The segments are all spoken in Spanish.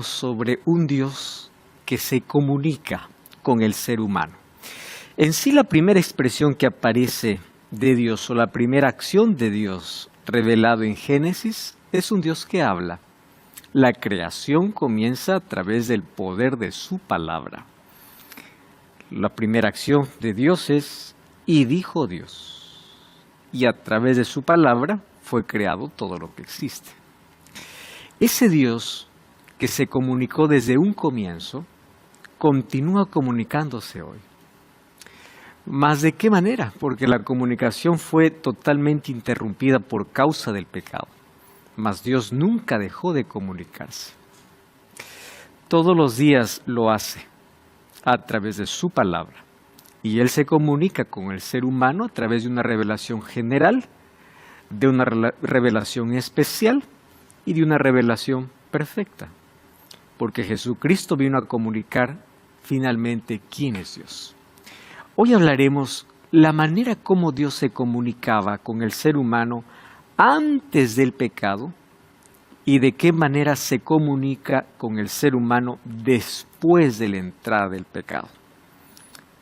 Sobre un Dios que se comunica con el ser humano. En sí, la primera expresión que aparece de Dios o la primera acción de Dios revelado en Génesis es un Dios que habla. La creación comienza a través del poder de su palabra. La primera acción de Dios es "y dijo Dios", y a través de su palabra fue creado todo lo que existe. Ese Dios que se comunicó desde un comienzo, continúa comunicándose hoy. ¿Mas de qué manera? Porque la comunicación fue totalmente interrumpida por causa del pecado. Mas Dios nunca dejó de comunicarse. Todos los días lo hace a través de su palabra. Y Él se comunica con el ser humano a través de una revelación general, de una revelación especial y de una revelación perfecta. Porque Jesucristo vino a comunicar finalmente quién es Dios. Hoy hablaremos la manera como Dios se comunicaba con el ser humano antes del pecado y de qué manera se comunica con el ser humano después de la entrada del pecado.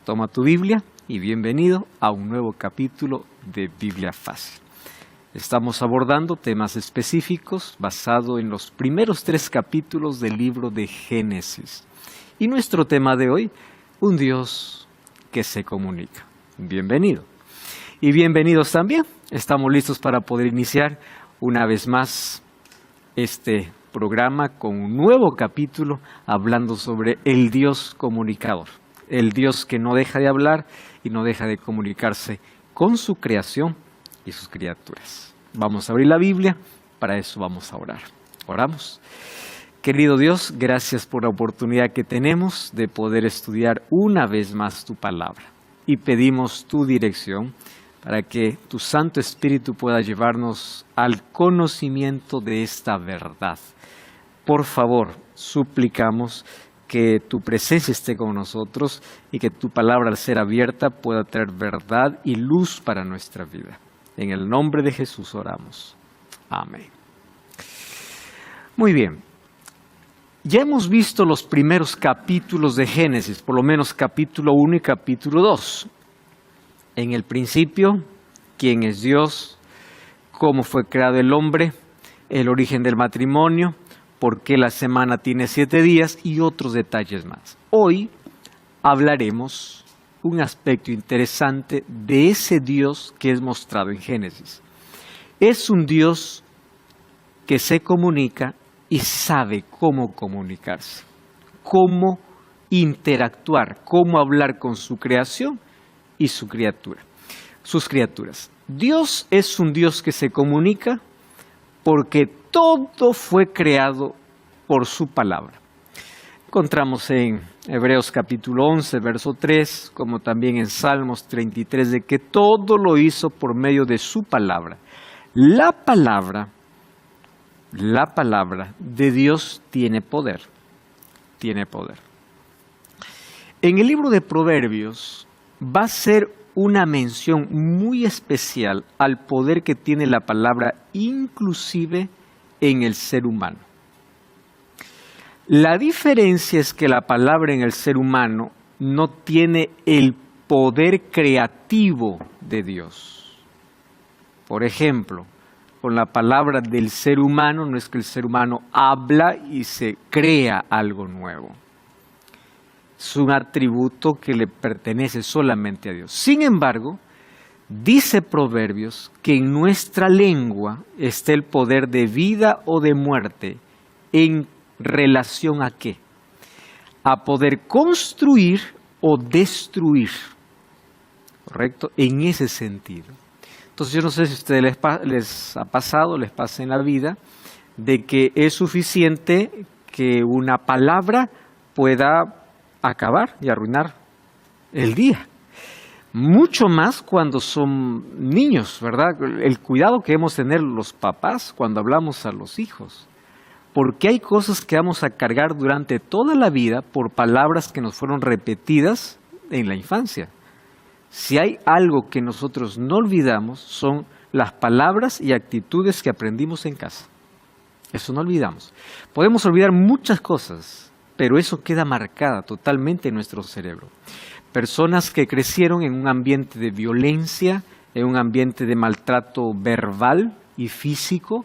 Toma tu Biblia y bienvenido a un nuevo capítulo de Biblia Fácil. Estamos abordando temas específicos basados en los primeros 3 capítulos del libro de Génesis. Y nuestro tema de hoy, un Dios que se comunica. Bienvenido. Y bienvenidos también. Estamos listos para poder iniciar una vez más este programa con un nuevo capítulo hablando sobre el Dios comunicador. El Dios que no deja de hablar y no deja de comunicarse con su creación y sus criaturas. Vamos a abrir la Biblia, para eso vamos a orar. Oramos. Querido Dios, gracias por la oportunidad que tenemos de poder estudiar una vez más tu palabra. Y pedimos tu dirección para que tu Santo Espíritu pueda llevarnos al conocimiento de esta verdad. Por favor, suplicamos que tu presencia esté con nosotros y que tu palabra, al ser abierta, pueda traer verdad y luz para nuestra vida. En el nombre de Jesús oramos. Amén. Muy bien. Ya hemos visto los primeros capítulos de Génesis, por lo menos capítulo 1 y capítulo 2. En el principio, quién es Dios, cómo fue creado el hombre, el origen del matrimonio, por qué la semana tiene 7 días y otros detalles más. Hoy hablaremos un aspecto interesante de ese Dios que es mostrado en Génesis. Es un Dios que se comunica y sabe cómo comunicarse, cómo interactuar, cómo hablar con su creación y sus criaturas. Dios es un Dios que se comunica porque todo fue creado por su palabra. Encontramos en Hebreos capítulo 11, verso 3, como también en Salmos 33, de que todo lo hizo por medio de su palabra. La palabra de Dios tiene poder. Tiene poder. En el libro de Proverbios va a ser una mención muy especial al poder que tiene la palabra, inclusive en el ser humano. La diferencia es que la palabra en el ser humano no tiene el poder creativo de Dios. Por ejemplo, con la palabra del ser humano no es que el ser humano habla y se crea algo nuevo. Es un atributo que le pertenece solamente a Dios. Sin embargo, dice Proverbios que en nuestra lengua está el poder de vida o de muerte. ¿En relación a qué? A poder construir o destruir. ¿Correcto? En ese sentido. Entonces yo no sé si a ustedes les ha pasado, les pasa en la vida, de que es suficiente que una palabra pueda acabar y arruinar el día. Mucho más cuando son niños, ¿verdad? El cuidado que debemos tener los papás cuando hablamos a los hijos. Porque hay cosas que vamos a cargar durante toda la vida por palabras que nos fueron repetidas en la infancia. Si hay algo que nosotros no olvidamos, son las palabras y actitudes que aprendimos en casa. Eso no olvidamos. Podemos olvidar muchas cosas, pero eso queda marcada totalmente en nuestro cerebro. Personas que crecieron en un ambiente de violencia, en un ambiente de maltrato verbal y físico,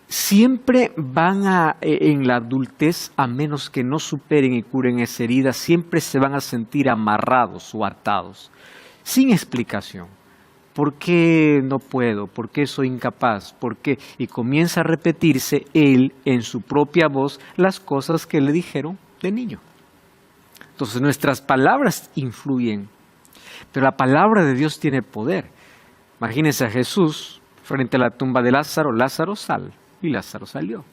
siempre van en la adultez, a menos que no superen y curen esa herida, siempre se van a sentir amarrados o atados, sin explicación. ¿Por qué no puedo? ¿Por qué soy incapaz? ¿Por qué? Y comienza a repetirse él en su propia voz las cosas que le dijeron de niño. Entonces nuestras palabras influyen, pero la palabra de Dios tiene poder. Imagínense a Jesús frente a la tumba de Lázaro, Lázaro sal, y Lázaro salió.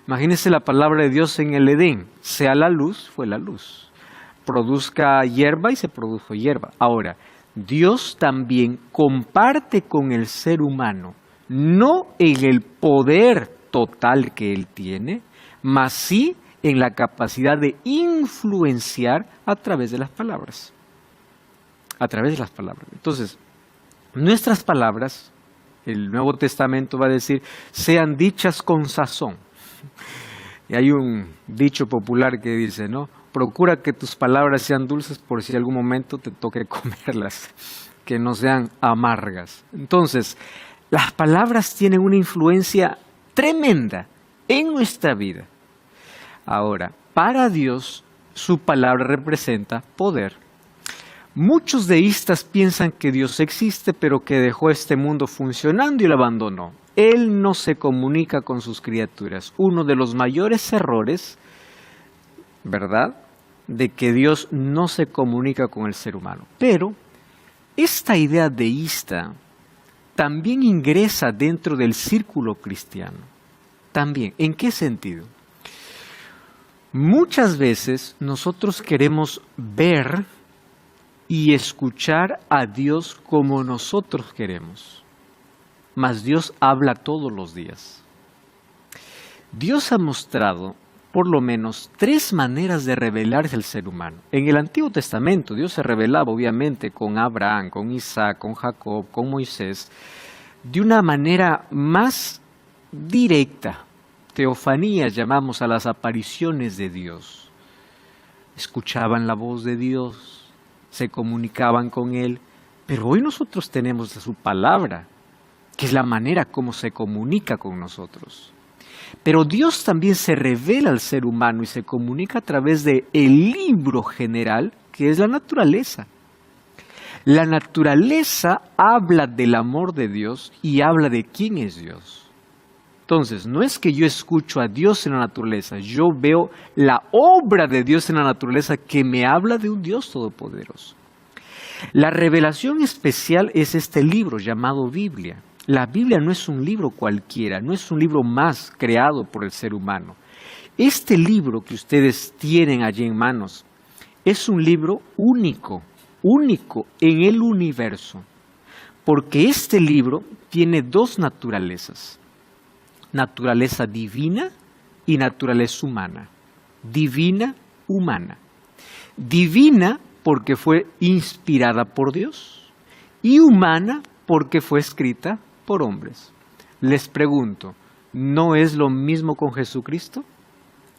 Imagínense la palabra de Dios en el Edén, sea la luz, fue la luz. Produzca hierba y se produjo hierba. Ahora, Dios también comparte con el ser humano, no en el poder total que Él tiene, mas sí en la capacidad de influenciar a través de las palabras. A través de las palabras. Entonces, nuestras palabras, el Nuevo Testamento va a decir, sean dichas con sazón. Y hay un dicho popular que dice, ¿no? Procura que tus palabras sean dulces por si algún momento te toque comerlas, que no sean amargas. Entonces, las palabras tienen una influencia tremenda en nuestra vida. Ahora, para Dios, su palabra representa poder. Muchos deístas piensan que Dios existe, pero que dejó este mundo funcionando y lo abandonó. Él no se comunica con sus criaturas. Uno de los mayores errores, ¿verdad?, de que Dios no se comunica con el ser humano. Pero esta idea deísta también ingresa dentro del círculo cristiano. También, ¿en qué sentido? Muchas veces nosotros queremos ver y escuchar a Dios como nosotros queremos, mas Dios habla todos los días. Dios ha mostrado por lo menos 3 maneras de revelarse al ser humano. En el Antiguo Testamento Dios se revelaba obviamente con Abraham, con Isaac, con Jacob, con Moisés, de una manera más directa. Teofanías llamamos a las apariciones de Dios. Escuchaban la voz de Dios, se comunicaban con Él, pero hoy nosotros tenemos su palabra, que es la manera como se comunica con nosotros. Pero Dios también se revela al ser humano y se comunica a través del libro general, que es la naturaleza. La naturaleza habla del amor de Dios y habla de quién es Dios. Entonces, no es que yo escucho a Dios en la naturaleza, yo veo la obra de Dios en la naturaleza que me habla de un Dios todopoderoso. La revelación especial es este libro llamado Biblia. La Biblia no es un libro cualquiera, no es un libro más creado por el ser humano. Este libro que ustedes tienen allí en manos es un libro único en el universo, porque este libro tiene 2 naturalezas, naturaleza divina y naturaleza humana. Divina, humana. Divina porque fue inspirada por Dios y humana porque fue escrita por hombres. Les pregunto, ¿no es lo mismo con Jesucristo?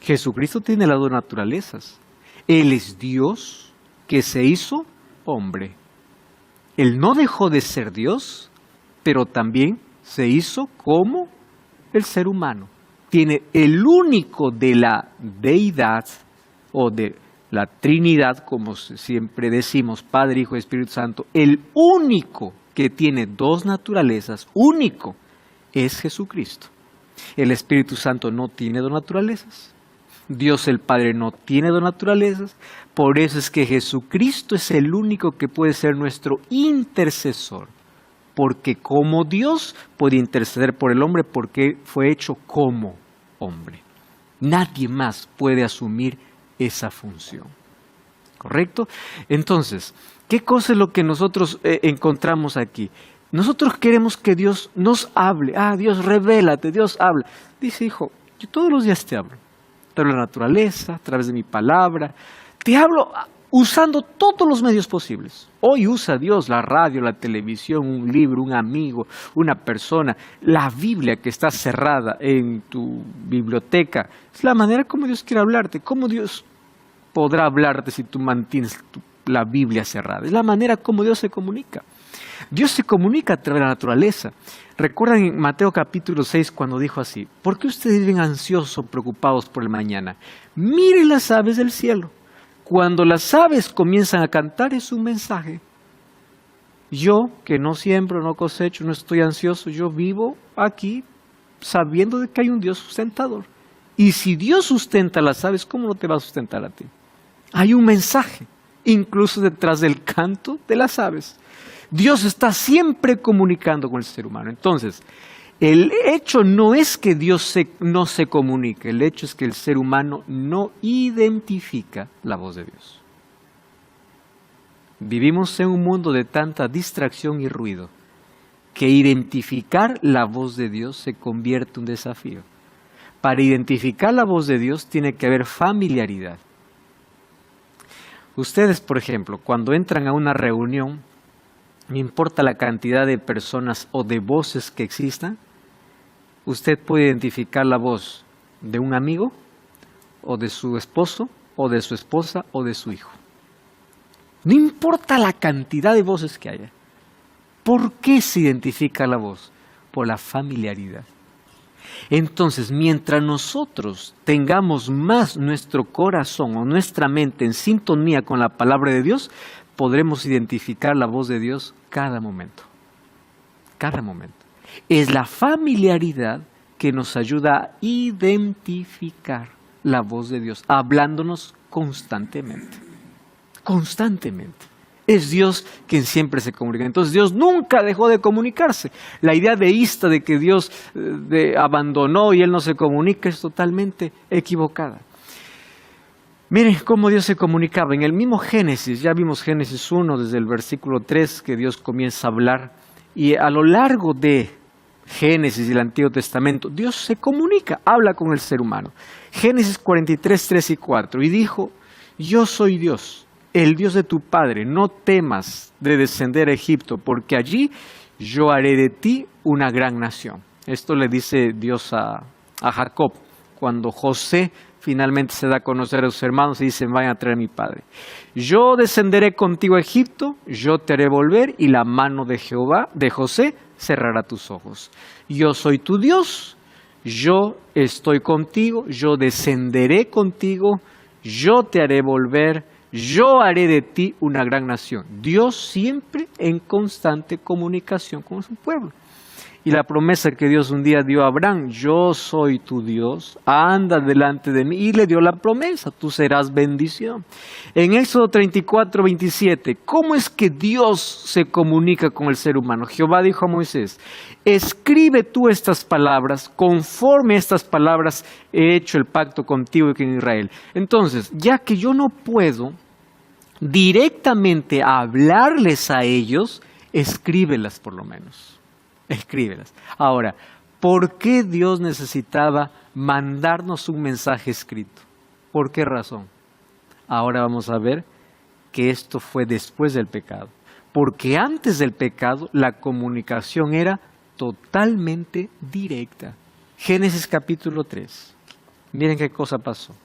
Jesucristo tiene las 2 naturalezas. Él es Dios que se hizo hombre. Él no dejó de ser Dios, pero también se hizo como el ser humano. Tiene el único de la deidad o de la Trinidad, como siempre decimos, Padre, Hijo y Espíritu Santo, el único que tiene 2 naturalezas, único, es Jesucristo. El Espíritu Santo no tiene 2 naturalezas. Dios el Padre no tiene 2 naturalezas. Por eso es que Jesucristo es el único que puede ser nuestro intercesor. Porque como Dios puede interceder por el hombre porque fue hecho como hombre. Nadie más puede asumir esa función. ¿Correcto? Entonces, ¿qué cosa es lo que nosotros encontramos aquí? Nosotros queremos que Dios nos hable. Dios, revélate, Dios habla. Dice, hijo, yo todos los días te hablo. Te hablo de la naturaleza, a través de mi palabra. Te hablo usando todos los medios posibles. Hoy usa Dios la radio, la televisión, un libro, un amigo, una persona, la Biblia que está cerrada en tu biblioteca. Es la manera como Dios quiere hablarte. ¿Cómo Dios podrá hablarte si tú mantienes la Biblia cerrada? Es la manera como Dios se comunica. Dios se comunica a través de la naturaleza. Recuerdan en Mateo capítulo 6 cuando dijo así: ¿por qué ustedes viven ansiosos, preocupados por el mañana? Miren las aves del cielo. Cuando las aves comienzan a cantar es un mensaje. Yo, que no siembro, no cosecho, no estoy ansioso, yo vivo aquí sabiendo de que hay un Dios sustentador. Y si Dios sustenta a las aves, ¿cómo no te va a sustentar a ti? Hay un mensaje, incluso detrás del canto de las aves. Dios está siempre comunicando con el ser humano. Entonces, el hecho no es que Dios no se comunique, el hecho es que el ser humano no identifica la voz de Dios. Vivimos en un mundo de tanta distracción y ruido que identificar la voz de Dios se convierte en un desafío. Para identificar la voz de Dios tiene que haber familiaridad. Ustedes, por ejemplo, cuando entran a una reunión, no importa la cantidad de personas o de voces que existan, usted puede identificar la voz de un amigo, o de su esposo, o de su esposa, o de su hijo. No importa la cantidad de voces que haya. ¿Por qué se identifica la voz? Por la familiaridad. Entonces, mientras nosotros tengamos más nuestro corazón o nuestra mente en sintonía con la palabra de Dios, podremos identificar la voz de Dios cada momento. Cada momento. Es la familiaridad que nos ayuda a identificar la voz de Dios, hablándonos constantemente. Constantemente. Es Dios quien siempre se comunica. Entonces Dios nunca dejó de comunicarse. La idea deísta de que Dios abandonó y Él no se comunica es totalmente equivocada. Miren cómo Dios se comunicaba. En el mismo Génesis, ya vimos Génesis 1 desde el versículo 3 que Dios comienza a hablar. Y a lo largo de Génesis y el Antiguo Testamento, Dios se comunica, habla con el ser humano. Génesis 43, 3 y 4. Y dijo: yo soy Dios, el Dios de tu padre, no temas de descender a Egipto, porque allí yo haré de ti una gran nación. Esto le dice Dios a Jacob, cuando José finalmente se da a conocer a sus hermanos y dicen: vayan a traer a mi padre. Yo descenderé contigo a Egipto, yo te haré volver, y la mano de Jehová, de José, cerrará tus ojos. Yo soy tu Dios, yo estoy contigo, yo descenderé contigo, yo te haré volver, yo haré de ti una gran nación. Dios siempre en constante comunicación con su pueblo. Y la promesa que Dios un día dio a Abraham: yo soy tu Dios, anda delante de mí. Y le dio la promesa: tú serás bendición. En Éxodo 34, 27, ¿cómo es que Dios se comunica con el ser humano? Jehová dijo a Moisés: escribe tú estas palabras, conforme a estas palabras he hecho el pacto contigo y con Israel. Entonces, ya que yo no puedo directamente hablarles a ellos, escríbelas por lo menos. Escríbelas. Ahora, ¿por qué Dios necesitaba mandarnos un mensaje escrito? ¿Por qué razón? Ahora vamos a ver que esto fue después del pecado. Porque antes del pecado la comunicación era totalmente directa. Génesis capítulo 3. Miren qué cosa pasó.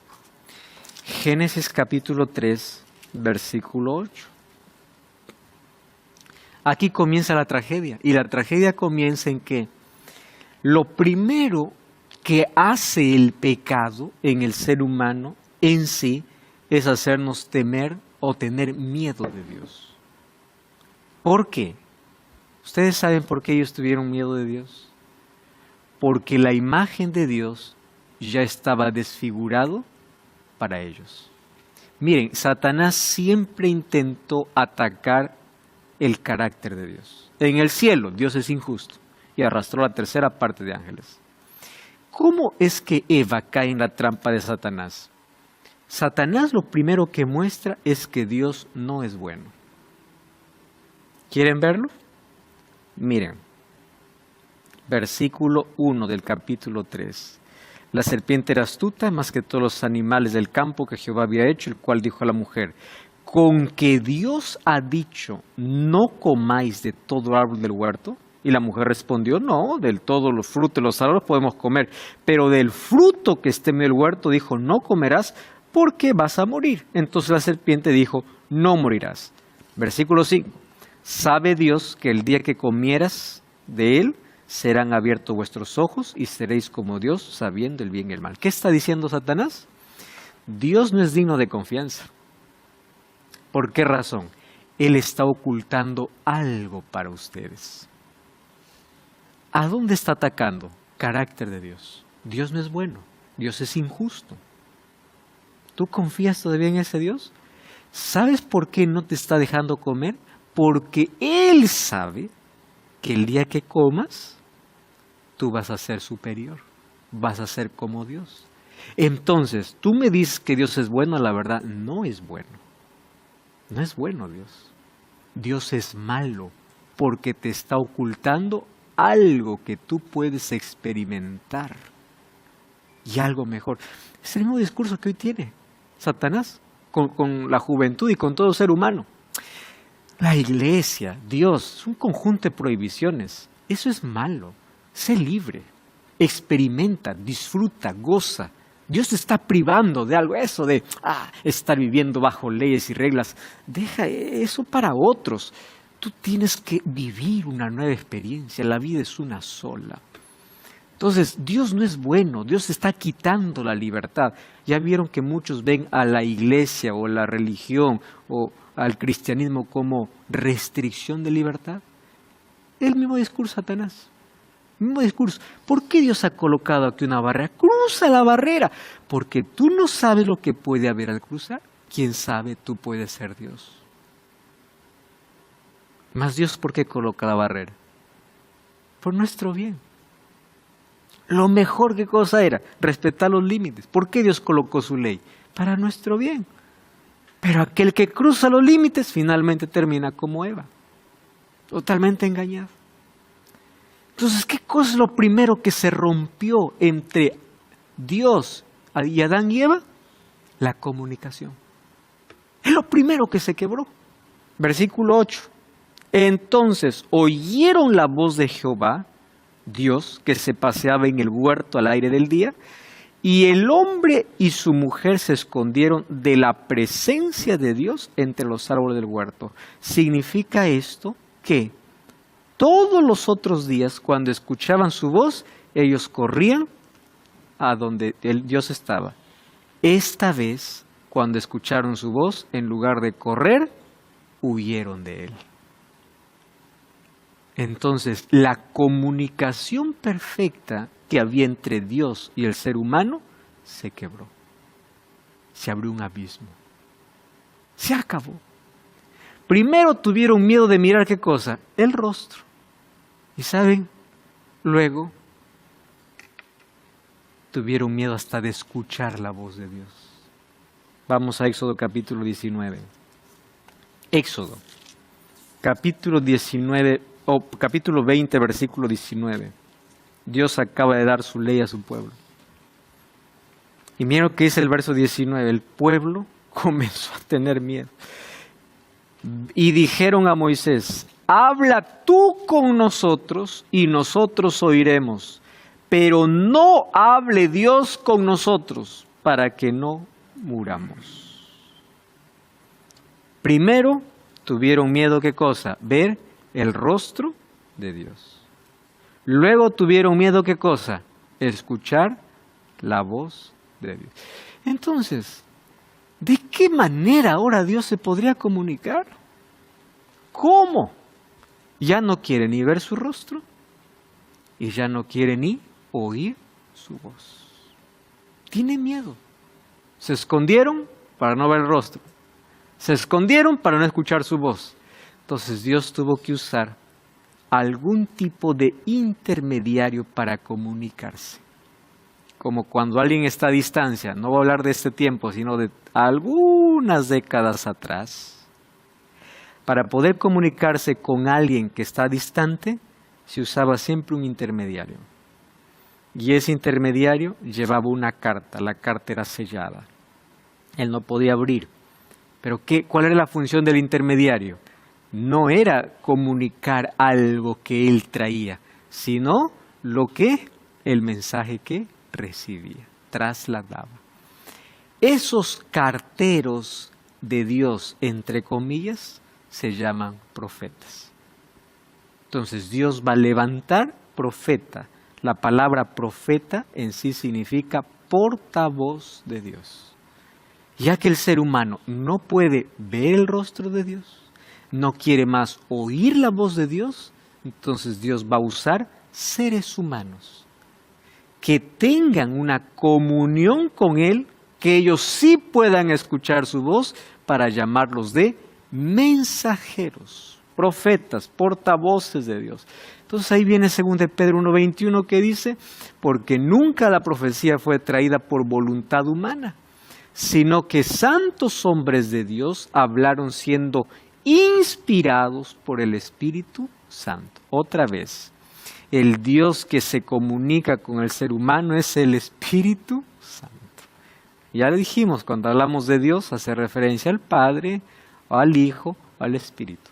Génesis capítulo 3, versículo 8. Aquí comienza la tragedia, y la tragedia comienza en que lo primero que hace el pecado en el ser humano en sí es hacernos temer o tener miedo de Dios. ¿Por qué? ¿Ustedes saben por qué ellos tuvieron miedo de Dios? Porque la imagen de Dios ya estaba desfigurado para ellos. Miren, Satanás siempre intentó atacar el carácter de Dios. En el cielo, Dios es injusto y arrastró la tercera parte de ángeles. ¿Cómo es que Eva cae en la trampa de Satanás? Satanás lo primero que muestra es que Dios no es bueno. ¿Quieren verlo? Miren, versículo 1 del capítulo 3. La serpiente era astuta más que todos los animales del campo que Jehová había hecho, el cual dijo a la mujer: con que Dios ha dicho, no comáis de todo árbol del huerto. Y la mujer respondió, no, del todo los frutos de los árboles podemos comer, pero del fruto que esté en el huerto, dijo, no comerás porque vas a morir. Entonces la serpiente dijo, no morirás. Versículo 5, sabe Dios que el día que comieras de él, serán abiertos vuestros ojos y seréis como Dios, sabiendo el bien y el mal. ¿Qué está diciendo Satanás? Dios no es digno de confianza. ¿Por qué razón? Él está ocultando algo para ustedes. ¿A dónde está atacando? Carácter de Dios. Dios no es bueno, Dios es injusto. ¿Tú confías todavía en ese Dios? ¿Sabes por qué no te está dejando comer? Porque Él sabe que el día que comas, tú vas a ser superior, vas a ser como Dios. Entonces, tú me dices que Dios es bueno, la verdad, no es bueno. No es bueno Dios. Dios es malo porque te está ocultando algo que tú puedes experimentar y algo mejor. Es el mismo discurso que hoy tiene Satanás con la juventud y con todo ser humano. La iglesia, Dios, es un conjunto de prohibiciones. Eso es malo. Sé libre, experimenta, disfruta, goza. Dios te está privando de algo, eso de estar viviendo bajo leyes y reglas. Deja eso para otros. Tú tienes que vivir una nueva experiencia, la vida es una sola. Entonces, Dios no es bueno, Dios está quitando la libertad. Ya vieron que muchos ven a la iglesia o la religión o al cristianismo como restricción de libertad. El mismo discurso, Satanás. El mismo discurso. ¿Por qué Dios ha colocado aquí una barrera? Cruza la barrera. Porque tú no sabes lo que puede haber al cruzar. ¿Quién sabe? Tú puedes ser Dios. Más Dios, ¿por qué coloca la barrera? Por nuestro bien. Lo mejor que cosa era respetar los límites. ¿Por qué Dios colocó su ley? Para nuestro bien. Pero aquel que cruza los límites finalmente termina como Eva, totalmente engañado. Entonces, ¿qué cosa es lo primero que se rompió entre Dios y Adán y Eva? La comunicación. Es lo primero que se quebró. Versículo 8. Entonces oyeron la voz de Jehová, Dios, que se paseaba en el huerto al aire del día, y el hombre y su mujer se escondieron de la presencia de Dios entre los árboles del huerto. ¿Significa esto que todos los otros días, cuando escuchaban su voz, ellos corrían a donde Dios estaba? Esta vez, cuando escucharon su voz, en lugar de correr, huyeron de él. Entonces, la comunicación perfecta que había entre Dios y el ser humano se quebró. Se abrió un abismo. Se acabó. Primero tuvieron miedo de mirar ¿qué cosa? El rostro. Y ¿saben? Luego tuvieron miedo hasta de escuchar la voz de Dios. Vamos a Éxodo capítulo 19. Éxodo capítulo 19, o capítulo 20, versículo 19. Dios acaba de dar su ley a su pueblo. Y miren lo que dice el verso 19. El pueblo comenzó a tener miedo. Y dijeron a Moisés, habla tú con nosotros y nosotros oiremos, pero no hable Dios con nosotros para que no muramos. Primero tuvieron miedo, ¿qué cosa? Ver el rostro de Dios. Luego tuvieron miedo, ¿qué cosa? Escuchar la voz de Dios. Entonces, ¿de qué manera ahora Dios se podría comunicar? ¿Cómo? Ya no quiere ni ver su rostro y ya no quiere ni oír su voz. Tiene miedo. Se escondieron para no ver el rostro. Se escondieron para no escuchar su voz. Entonces Dios tuvo que usar algún tipo de intermediario para comunicarse. Como cuando alguien está a distancia, no voy a hablar de este tiempo, sino de algunas décadas atrás. Para poder comunicarse con alguien que está distante, se usaba siempre un intermediario. Y ese intermediario llevaba una carta, la carta era sellada. Él no podía abrir. Pero ¿cuál era la función del intermediario? No era comunicar algo que él traía, sino el mensaje que recibía, trasladaba. Esos carteros de Dios, entre comillas, se llaman profetas. Entonces Dios va a levantar profeta. La palabra profeta en sí significa portavoz de Dios. Ya que el ser humano no puede ver el rostro de Dios, no quiere más oír la voz de Dios, entonces Dios va a usar seres humanos que tengan una comunión con Él, que ellos sí puedan escuchar su voz para llamarlos de mensajeros, profetas, portavoces de Dios. Entonces ahí viene 2 Pedro 1:21 que dice, porque nunca la profecía fue traída por voluntad humana, sino que santos hombres de Dios hablaron siendo inspirados por el Espíritu Santo. Otra vez, el Dios que se comunica con el ser humano es el Espíritu Santo. Ya le dijimos, cuando hablamos de Dios, hace referencia al Padre, al Hijo, al Espíritu.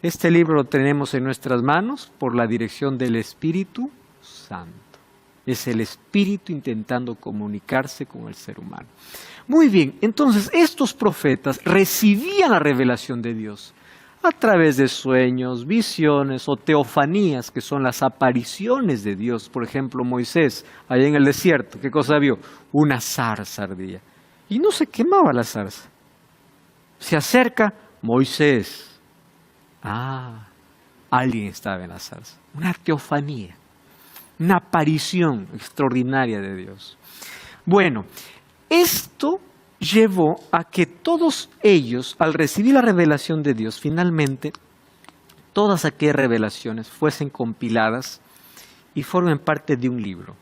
Este libro lo tenemos en nuestras manos por la dirección del Espíritu Santo. Es el Espíritu intentando comunicarse con el ser humano. Muy bien, entonces estos profetas recibían la revelación de Dios a través de sueños, visiones o teofanías, que son las apariciones de Dios. Por ejemplo, Moisés, allá en el desierto, ¿qué cosa vio? Una zarza ardía. Y no se quemaba la zarza. Se acerca Moisés. Alguien estaba en la zarza. Una teofanía, una aparición extraordinaria de Dios. Bueno, esto llevó a que todos ellos, al recibir la revelación de Dios, finalmente, todas aquellas revelaciones fuesen compiladas y formen parte de un libro.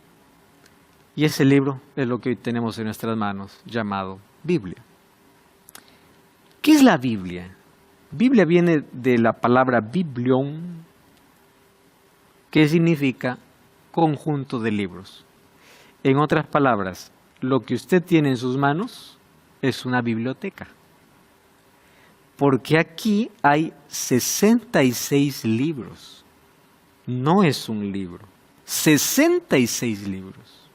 Y ese libro es lo que hoy tenemos en nuestras manos, llamado Biblia. ¿Qué es la Biblia? Biblia viene de la palabra biblion, que significa conjunto de libros. En otras palabras, lo que usted tiene en sus manos es una biblioteca. Porque aquí hay 66 libros. No es un libro. 66 libros.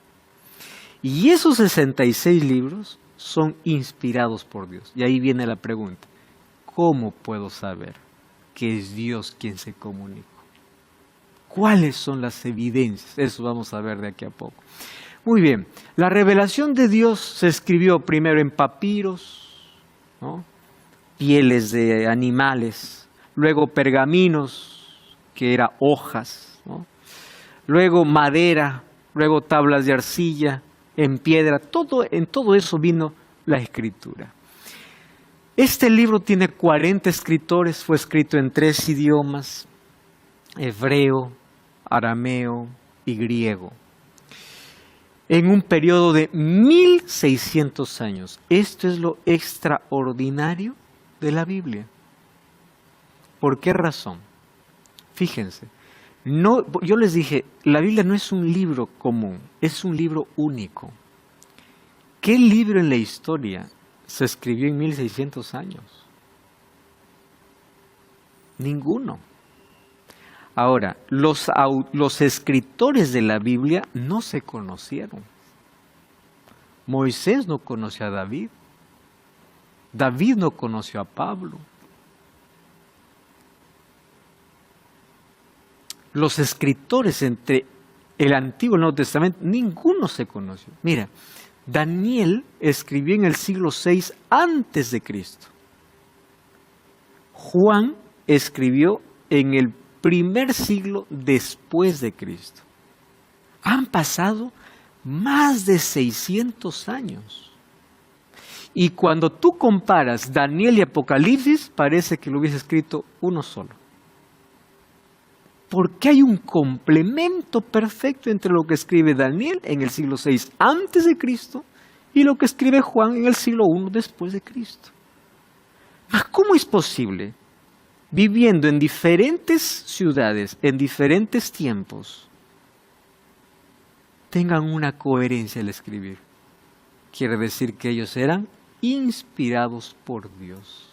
Y esos 66 libros son inspirados por Dios. Y ahí viene la pregunta. ¿Cómo puedo saber que es Dios quien se comunicó? ¿Cuáles son las evidencias? Eso vamos a ver de aquí a poco. Muy bien, la revelación de Dios se escribió primero en papiros, ¿no? Pieles de animales, luego pergaminos, que eran hojas, ¿no? Luego madera, luego tablas de arcilla, en piedra, en todo eso vino la escritura. Este libro tiene 40 escritores, fue escrito en 3 idiomas, hebreo, arameo y griego, en un periodo de 1600 años. Esto es lo extraordinario de la Biblia. ¿Por qué razón? Fíjense, yo les dije, la Biblia no es un libro común, es un libro único. ¿Qué libro en la historia se escribió en 1600 años? Ninguno. Ahora, los escritores de la Biblia no se conocieron. Moisés no conoció a David. David no conoció a Pablo. Los escritores entre el Antiguo y el Nuevo Testamento, ninguno se conoció. Mira, Daniel escribió en el siglo VI antes de Cristo. Juan escribió en el primer siglo después de Cristo. Han pasado más de 600 años. Y cuando tú comparas Daniel y Apocalipsis, parece que lo hubiese escrito uno solo. Porque hay un complemento perfecto entre lo que escribe Daniel en el siglo VI antes de Cristo y lo que escribe Juan en el siglo I después de Cristo. ¿Cómo es posible, viviendo en diferentes ciudades, en diferentes tiempos, tengan una coherencia al escribir? Quiere decir que ellos eran inspirados por Dios.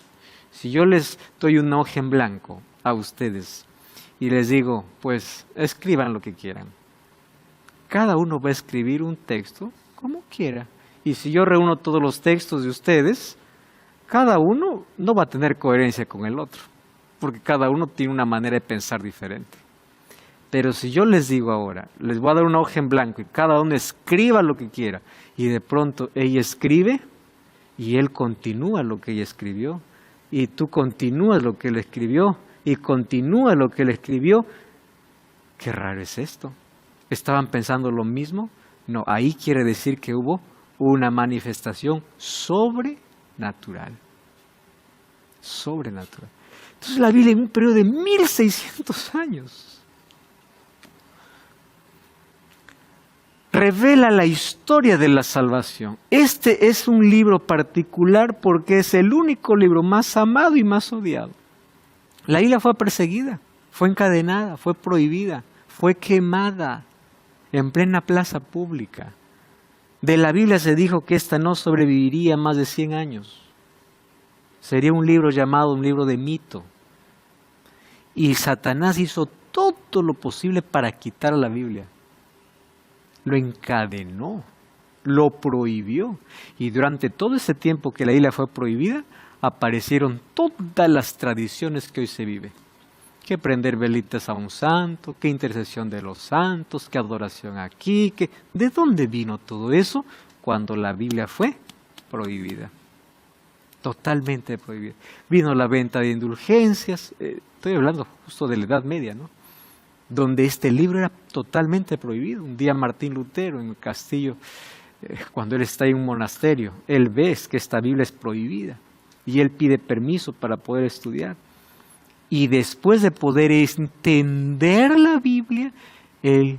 Si yo les doy una hoja en blanco a ustedes y les digo, pues escriban lo que quieran, cada uno va a escribir un texto como quiera. Y si yo reúno todos los textos de ustedes, cada uno no va a tener coherencia con el otro, porque cada uno tiene una manera de pensar diferente. Pero si yo les digo ahora, les voy a dar una hoja en blanco y cada uno escriba lo que quiera, y de pronto ella escribe y él continúa lo que ella escribió, y tú continúas lo que él escribió, y continúa lo que él escribió, qué raro es esto. ¿Estaban pensando lo mismo? No, ahí quiere decir que hubo una manifestación sobrenatural. Sobrenatural. Entonces la Biblia en un periodo de 1600 años revela la historia de la salvación. Este es un libro particular porque es el único libro más amado y más odiado. La Biblia fue perseguida, fue encadenada, fue prohibida, fue quemada en plena plaza pública. De la Biblia se dijo que esta no sobreviviría más de 100 años. Sería un libro llamado un libro de mito. Y Satanás hizo todo lo posible para quitar la Biblia. Lo encadenó, lo prohibió. Y durante todo ese tiempo que la Biblia fue prohibida, aparecieron todas las tradiciones que hoy se viven. Que prender velitas a un santo, que intercesión de los santos, que adoración aquí, que ¿de dónde vino todo eso? Cuando la Biblia fue prohibida. Totalmente prohibida. Vino la venta de indulgencias, estoy hablando justo de la Edad Media, ¿no? Donde este libro era totalmente prohibido. Un día Martín Lutero en el castillo, cuando él está en un monasterio, él ve que esta Biblia es prohibida y él pide permiso para poder estudiar. Y después de poder entender la Biblia, él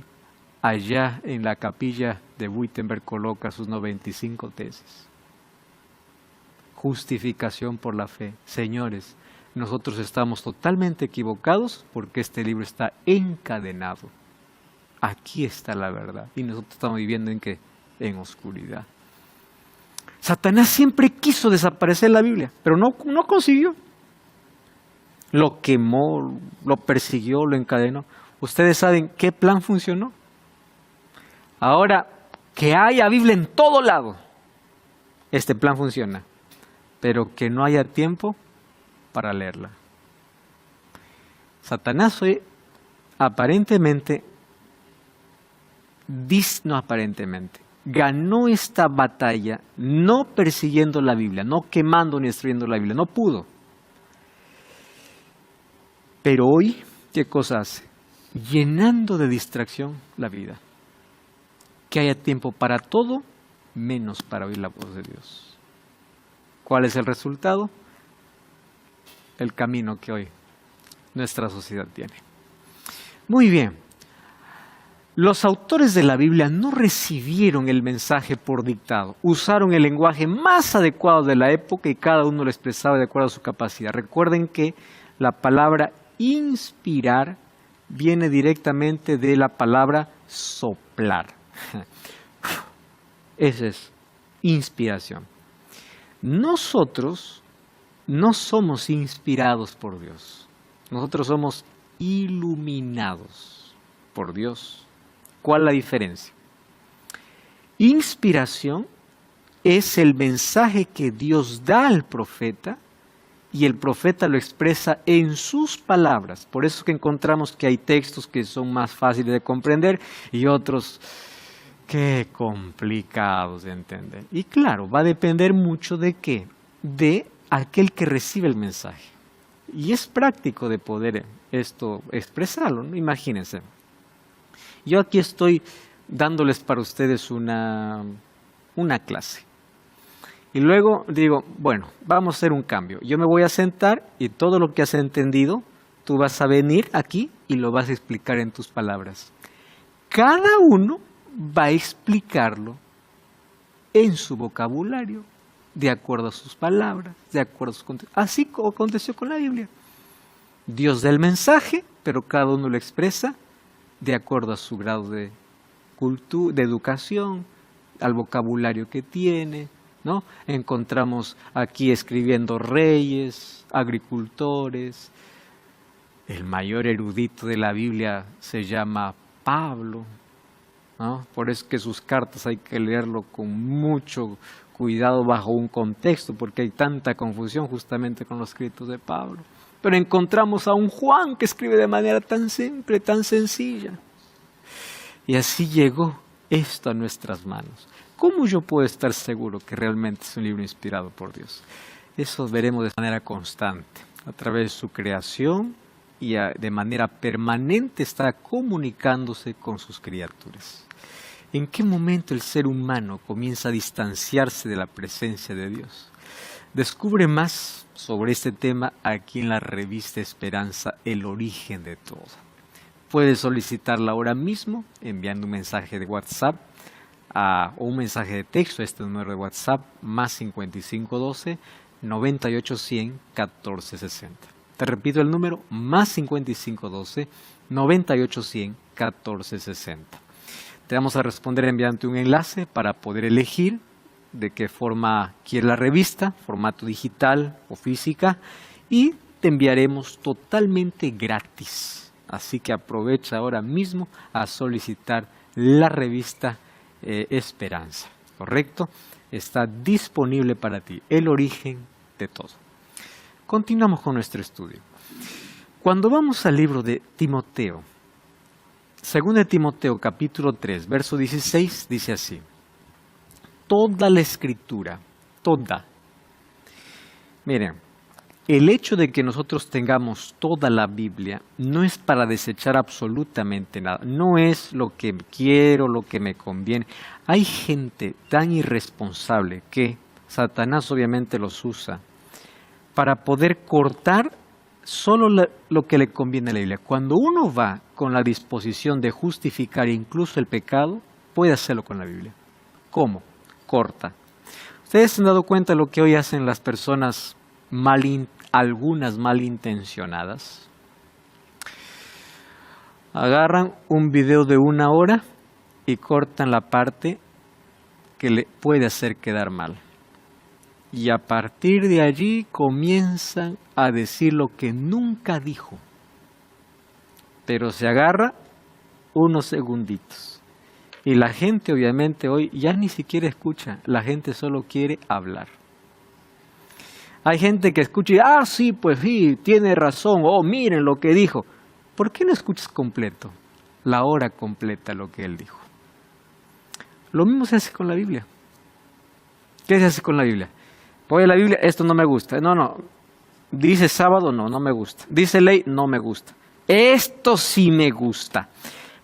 allá en la capilla de Wittenberg coloca sus 95 tesis. Justificación por la fe. Señores, nosotros estamos totalmente equivocados porque este libro está encadenado. Aquí está la verdad. Y nosotros estamos viviendo ¿en qué? En oscuridad. Satanás siempre quiso desaparecer la Biblia, pero no consiguió. Lo quemó, lo persiguió, lo encadenó. ¿Ustedes saben qué plan funcionó? Ahora que haya Biblia en todo lado, este plan funciona, pero que no haya tiempo para leerla. Satanás hoy ganó esta batalla no persiguiendo la Biblia, no quemando ni destruyendo la Biblia, no pudo. Pero hoy, ¿qué cosa hace? Llenando de distracción la vida. Que haya tiempo para todo, menos para oír la voz de Dios. ¿Cuál es el resultado? El camino que hoy nuestra sociedad tiene. Muy bien. Los autores de la Biblia no recibieron el mensaje por dictado. Usaron el lenguaje más adecuado de la época y cada uno lo expresaba de acuerdo a su capacidad. Recuerden que la palabra inspirar viene directamente de la palabra soplar. Esa es inspiración. Nosotros no somos inspirados por Dios. Nosotros somos iluminados por Dios. ¿Cuál es la diferencia? Inspiración es el mensaje que Dios da al profeta y el profeta lo expresa en sus palabras. Por eso es que encontramos que hay textos que son más fáciles de comprender y otros que complicados de entender. Y claro, va a depender mucho de qué, de aquel que recibe el mensaje. Y es práctico de poder esto expresarlo, ¿no? Imagínense. Yo aquí estoy dándoles para ustedes una clase. Y luego digo, bueno, vamos a hacer un cambio. Yo me voy a sentar y todo lo que has entendido, tú vas a venir aquí y lo vas a explicar en tus palabras. Cada uno va a explicarlo en su vocabulario, de acuerdo a sus palabras, de acuerdo a sus contextos. Así como aconteció con la Biblia. Dios da el mensaje, pero cada uno lo expresa de acuerdo a su grado de cultura, de educación, al vocabulario que tiene, ¿no? Encontramos aquí escribiendo reyes, agricultores. El mayor erudito de la Biblia se llama Pablo, ¿no? Por eso que sus cartas hay que leerlo con mucho cuidado bajo un contexto, porque hay tanta confusión justamente con los escritos de Pablo. Pero encontramos a un Juan que escribe de manera tan simple, tan sencilla. Y así llegó esto a nuestras manos. ¿Cómo yo puedo estar seguro que realmente es un libro inspirado por Dios? Eso veremos de manera constante, a través de su creación y de manera permanente está comunicándose con sus criaturas. ¿En qué momento el ser humano comienza a distanciarse de la presencia de Dios? Descubre más sobre este tema aquí en la revista Esperanza, El origen de todo. Puedes solicitarla ahora mismo enviando un mensaje de WhatsApp o un mensaje de texto a este número de WhatsApp más 5512 98100 1460. Te repito el número más 5512 98100 1460. Te vamos a responder enviando un enlace para poder elegir de qué forma quieres la revista, formato digital o física, y te enviaremos totalmente gratis. Así que aprovecha ahora mismo a solicitar la revista Esperanza, ¿correcto? Está disponible para ti, el origen de todo. Continuamos con nuestro estudio. Cuando vamos al libro de Timoteo, 2 Timoteo capítulo 3, verso 16, dice así: toda la escritura, toda. Miren, el hecho de que nosotros tengamos toda la Biblia no es para desechar absolutamente nada, no es lo que quiero, lo que me conviene. Hay gente tan irresponsable que Satanás obviamente los usa para poder cortar solo lo que le conviene a la Biblia. Cuando uno va con la disposición de justificar incluso el pecado, puede hacerlo con la Biblia. ¿Cómo? Corta. ¿Ustedes se han dado cuenta de lo que hoy hacen las personas, algunas malintencionadas? Agarran un video de 1 hora y cortan la parte que le puede hacer quedar mal. Y a partir de allí comienzan a decir lo que nunca dijo. Pero se agarra unos segunditos. Y la gente obviamente hoy ya ni siquiera escucha, la gente solo quiere hablar. Hay gente que escucha y, sí, pues sí, tiene razón, miren lo que dijo. ¿Por qué no escuchas completo, la hora completa lo que él dijo? Lo mismo se hace con la Biblia. ¿Qué se hace con la Biblia? Voy a la Biblia, esto no me gusta. No. Dice sábado, no me gusta. Dice ley, no me gusta. Esto sí me gusta.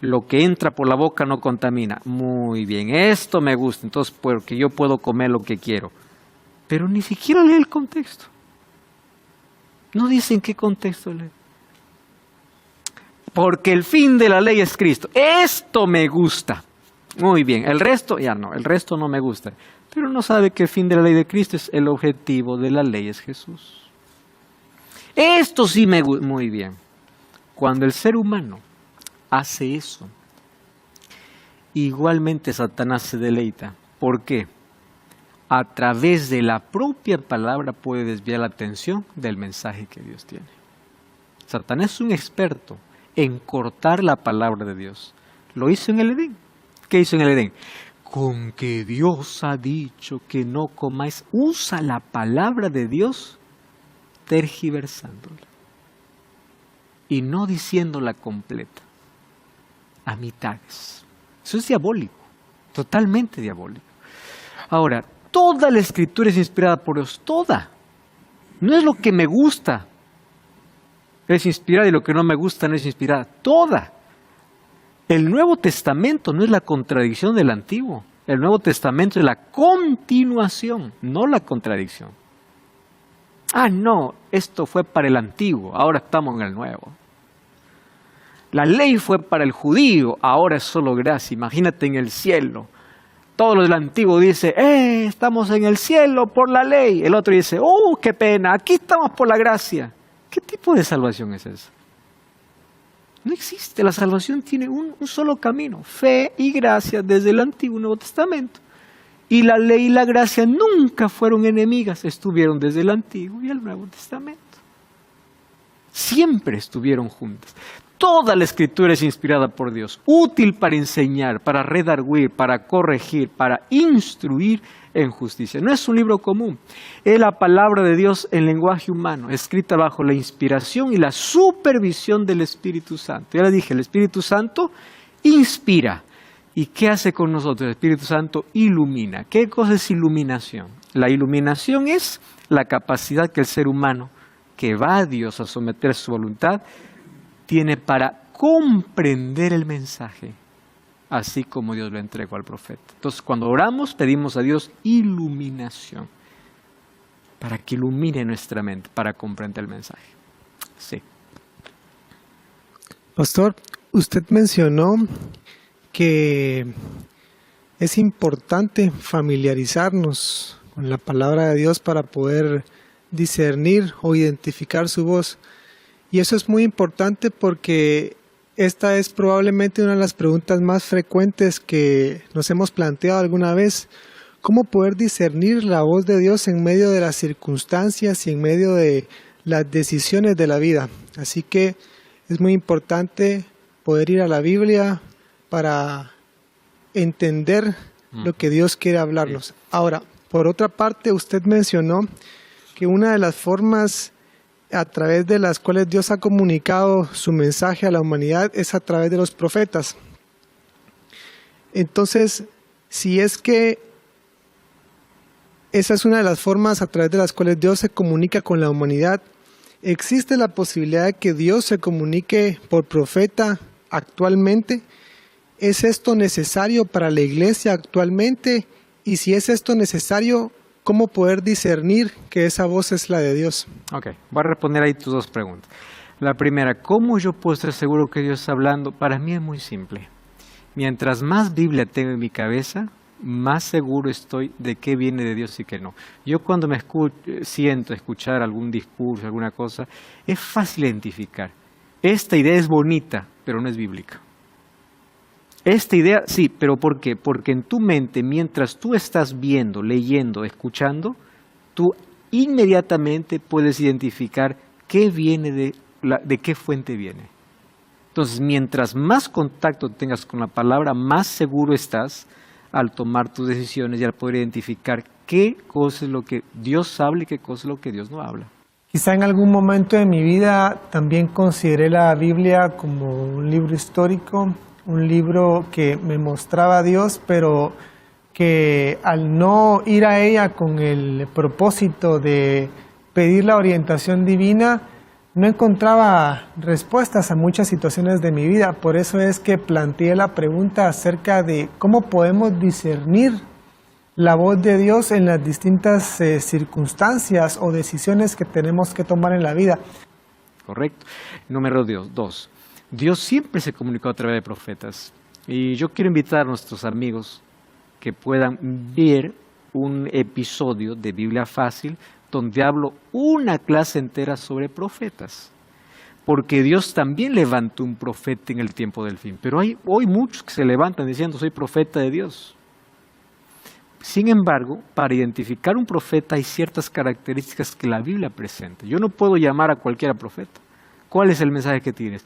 Lo que entra por la boca no contamina. Muy bien, esto me gusta. Entonces, porque yo puedo comer lo que quiero. Pero ni siquiera lee el contexto. No dice en qué contexto lee. Porque el fin de la ley es Cristo. Esto me gusta. Muy bien, el resto ya no, el resto no me gusta. Pero no sabe que el fin de la ley de Cristo es el objetivo de la ley es Jesús. Esto sí me gusta. Muy bien. Cuando el ser humano hace eso, igualmente Satanás se deleita. ¿Por qué? A través de la propia palabra puede desviar la atención del mensaje que Dios tiene. Satanás es un experto en cortar la palabra de Dios. Lo hizo en el Edén. ¿Qué hizo en el Edén? Con que Dios ha dicho que no comáis, usa la palabra de Dios tergiversándola y no diciéndola completa, a mitades. Eso es diabólico, totalmente diabólico. Ahora, toda la escritura es inspirada por Dios, toda. No es lo que me gusta, es inspirada, y lo que no me gusta no es inspirada, toda. El Nuevo Testamento no es la contradicción del Antiguo. El Nuevo Testamento es la continuación, no la contradicción. No, esto fue para el Antiguo, ahora estamos en el Nuevo. La ley fue para el judío, ahora es solo gracia. Imagínate en el cielo. Todo lo del Antiguo dice, estamos en el cielo por la ley. El otro dice, qué pena, aquí estamos por la gracia. ¿Qué tipo de salvación es esa? No existe, la salvación tiene un solo camino, fe y gracia desde el Antiguo y Nuevo Testamento. Y la ley y la gracia nunca fueron enemigas, estuvieron desde el Antiguo y el Nuevo Testamento. Siempre estuvieron juntas. Toda la Escritura es inspirada por Dios, útil para enseñar, para redarguir, para corregir, para instruir en justicia. No es un libro común, es la palabra de Dios en lenguaje humano, escrita bajo la inspiración y la supervisión del Espíritu Santo. Ya le dije, el Espíritu Santo inspira. ¿Y qué hace con nosotros? El Espíritu Santo ilumina. ¿Qué cosa es iluminación? La iluminación es la capacidad que el ser humano, que va a Dios a someter su voluntad, tiene para comprender el mensaje, así como Dios lo entregó al profeta. Entonces, cuando oramos, pedimos a Dios iluminación, para que ilumine nuestra mente, para comprender el mensaje. Sí. Pastor, usted mencionó que es importante familiarizarnos con la palabra de Dios para poder discernir o identificar su voz. Y eso es muy importante porque esta es probablemente una de las preguntas más frecuentes que nos hemos planteado alguna vez. ¿Cómo poder discernir la voz de Dios en medio de las circunstancias y en medio de las decisiones de la vida? Así que es muy importante poder ir a la Biblia para entender lo que Dios quiere hablarnos. Ahora, por otra parte, usted mencionó que una de las formas a través de las cuales Dios ha comunicado su mensaje a la humanidad es a través de los profetas. Entonces, si es que esa es una de las formas a través de las cuales Dios se comunica con la humanidad, ¿existe la posibilidad de que Dios se comunique por profeta actualmente? ¿Es esto necesario para la iglesia actualmente? Y si es esto necesario, ¿cómo poder discernir que esa voz es la de Dios? Ok, voy a responder ahí tus dos preguntas. La primera, ¿cómo yo puedo estar seguro que Dios está hablando? Para mí es muy simple. Mientras más Biblia tengo en mi cabeza, más seguro estoy de qué viene de Dios y qué no. Yo cuando me siento escuchar algún discurso, alguna cosa, es fácil identificar. Esta idea es bonita, pero no es bíblica. Esta idea, sí, pero ¿por qué? Porque en tu mente, mientras tú estás viendo, leyendo, escuchando, tú inmediatamente puedes identificar qué viene de qué fuente viene. Entonces, mientras más contacto tengas con la palabra, más seguro estás al tomar tus decisiones y al poder identificar qué cosa es lo que Dios habla y qué cosa es lo que Dios no habla. Quizá en algún momento de mi vida también consideré la Biblia como un libro histórico, un libro que me mostraba a Dios, pero que al no ir a ella con el propósito de pedir la orientación divina, no encontraba respuestas a muchas situaciones de mi vida. Por eso es que planteé la pregunta acerca de cómo podemos discernir la voz de Dios en las distintas circunstancias o decisiones que tenemos que tomar en la vida. Correcto. Número 2. Dios siempre se comunicó a través de profetas. Y yo quiero invitar a nuestros amigos que puedan ver un episodio de Biblia Fácil donde hablo una clase entera sobre profetas. Porque Dios también levantó un profeta en el tiempo del fin. Pero hay hoy muchos que se levantan diciendo soy profeta de Dios. Sin embargo, para identificar un profeta hay ciertas características que la Biblia presenta. Yo no puedo llamar a cualquiera profeta. ¿Cuál es el mensaje que tienes?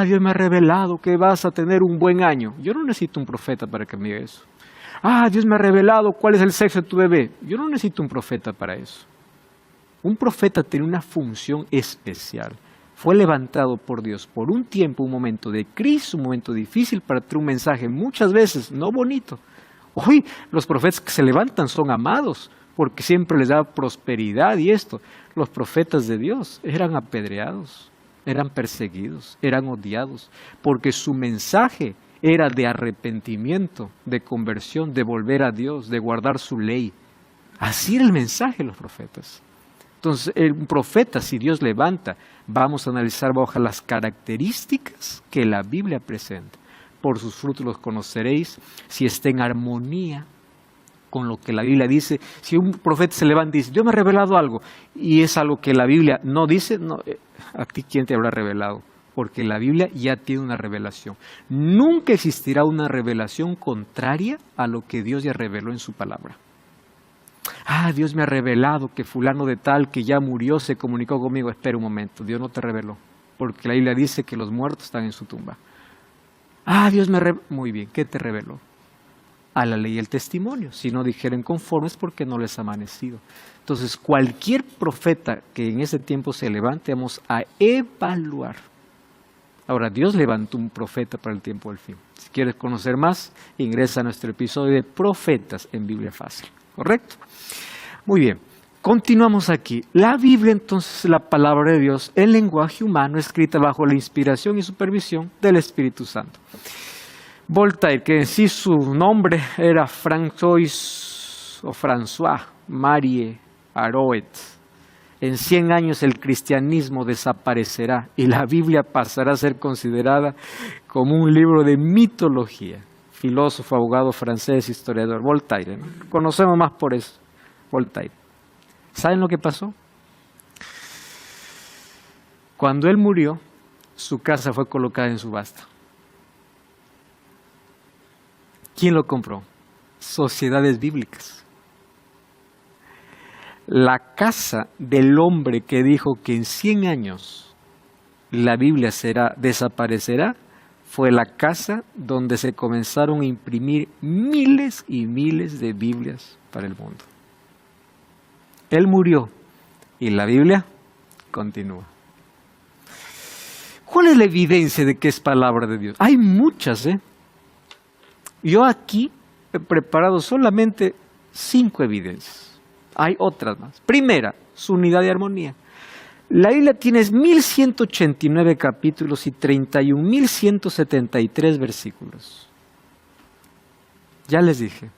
Dios me ha revelado que vas a tener un buen año. Yo no necesito un profeta para que me diga eso. Dios me ha revelado cuál es el sexo de tu bebé. Yo no necesito un profeta para eso. Un profeta tiene una función especial. Fue levantado por Dios por un tiempo, un momento de crisis, un momento difícil para traer un mensaje muchas veces no bonito. Hoy los profetas que se levantan son amados porque siempre les da prosperidad y esto. Los profetas de Dios eran apedreados, eran perseguidos, eran odiados porque su mensaje era de arrepentimiento, de conversión, de volver a Dios, de guardar su ley. Así era el mensaje de los profetas. Entonces, un profeta, si Dios levanta, vamos a analizar bajo las características que la Biblia presenta. Por sus frutos los conoceréis, si está en armonía con lo que la Biblia dice. Si un profeta se levanta y dice, Dios me ha revelado algo, y es algo que la Biblia no dice, no, ¿a ti quién te habrá revelado? porque la Biblia ya tiene una revelación. Nunca existirá una revelación contraria a lo que Dios ya reveló en su palabra. Dios me ha revelado que fulano de tal que ya murió se comunicó conmigo. Espera un momento, Dios no te reveló, porque la Biblia dice que los muertos están en su tumba. Dios me reveló. Muy bien, ¿qué te reveló? A la ley y el testimonio. Si no dijeren conformes, porque no les ha amanecido. Entonces, cualquier profeta que en ese tiempo se levante, vamos a evaluar. Ahora, Dios levantó un profeta para el tiempo del fin. Si quieres conocer más, ingresa a nuestro episodio de Profetas en Biblia Fácil. ¿Correcto? Muy bien. Continuamos aquí. La Biblia, entonces, es la palabra de Dios en lenguaje humano, escrita bajo la inspiración y supervisión del Espíritu Santo. Voltaire, que en sí su nombre era François Marie Arouet. En 100 años el cristianismo desaparecerá y la Biblia pasará a ser considerada como un libro de mitología. Filósofo, abogado francés, historiador, Voltaire, ¿no? Conocemos más por eso, Voltaire. ¿Saben lo que pasó? Cuando él murió, su casa fue colocada en subasta. ¿Quién lo compró? Sociedades bíblicas. La casa del hombre que dijo que en 100 años la Biblia desaparecerá, fue la casa donde se comenzaron a imprimir miles y miles de Biblias para el mundo. Él murió y la Biblia continúa. ¿Cuál es la evidencia de que es palabra de Dios? Hay muchas, Yo aquí he preparado solamente 5 evidencias. Hay otras más. Primera, su unidad y armonía. La Biblia tiene 1189 capítulos y 31.173 versículos. Ya les dije,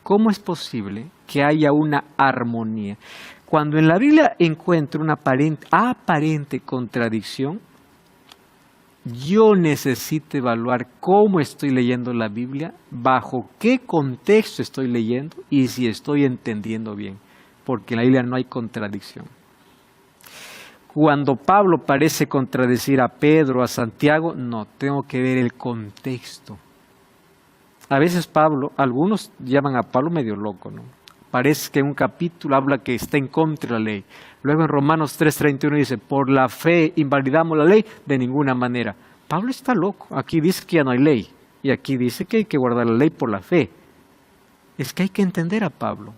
¿cómo es posible que haya una armonía? Cuando en la Biblia encuentro una aparente contradicción, yo necesito evaluar cómo estoy leyendo la Biblia, bajo qué contexto estoy leyendo y si estoy entendiendo bien, porque en la Biblia no hay contradicción. Cuando Pablo parece contradecir a Pedro, a Santiago, no, tengo que ver el contexto. A veces algunos llaman a Pablo medio loco, ¿no? Parece que en un capítulo habla que está en contra de la ley. Luego en Romanos 3:31 dice, por la fe invalidamos la ley, de ninguna manera. Pablo está loco. Aquí dice que ya no hay ley. Y aquí dice que hay que guardar la ley por la fe. Es que hay que entender a Pablo.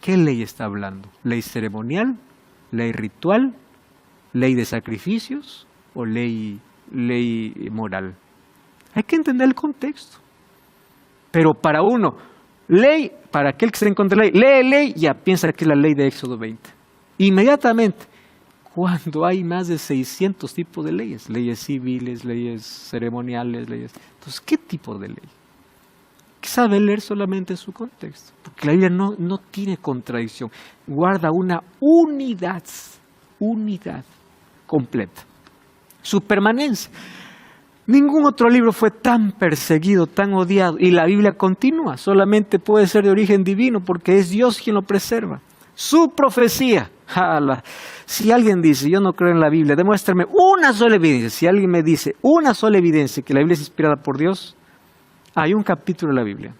¿Qué ley está hablando? ¿Ley ceremonial? ¿Ley ritual? ¿Ley de sacrificios? ¿O ley moral? Hay que entender el contexto. Pero para uno, ley, para aquel que está en contra de la ley, ya piensa que es la ley de Éxodo 20. Inmediatamente, cuando hay más de 600 tipos de leyes, leyes civiles, leyes ceremoniales, Entonces, ¿qué tipo de ley? Que sabe leer solamente su contexto, porque la Biblia no tiene contradicción, guarda una unidad completa. Su permanencia. Ningún otro libro fue tan perseguido, tan odiado, y la Biblia continúa, solamente puede ser de origen divino porque es Dios quien lo preserva. Su profecía. Si alguien dice, yo no creo en la Biblia, demuéstrame una sola evidencia. Si alguien me dice una sola evidencia que la Biblia es inspirada por Dios, hay un capítulo de la Biblia.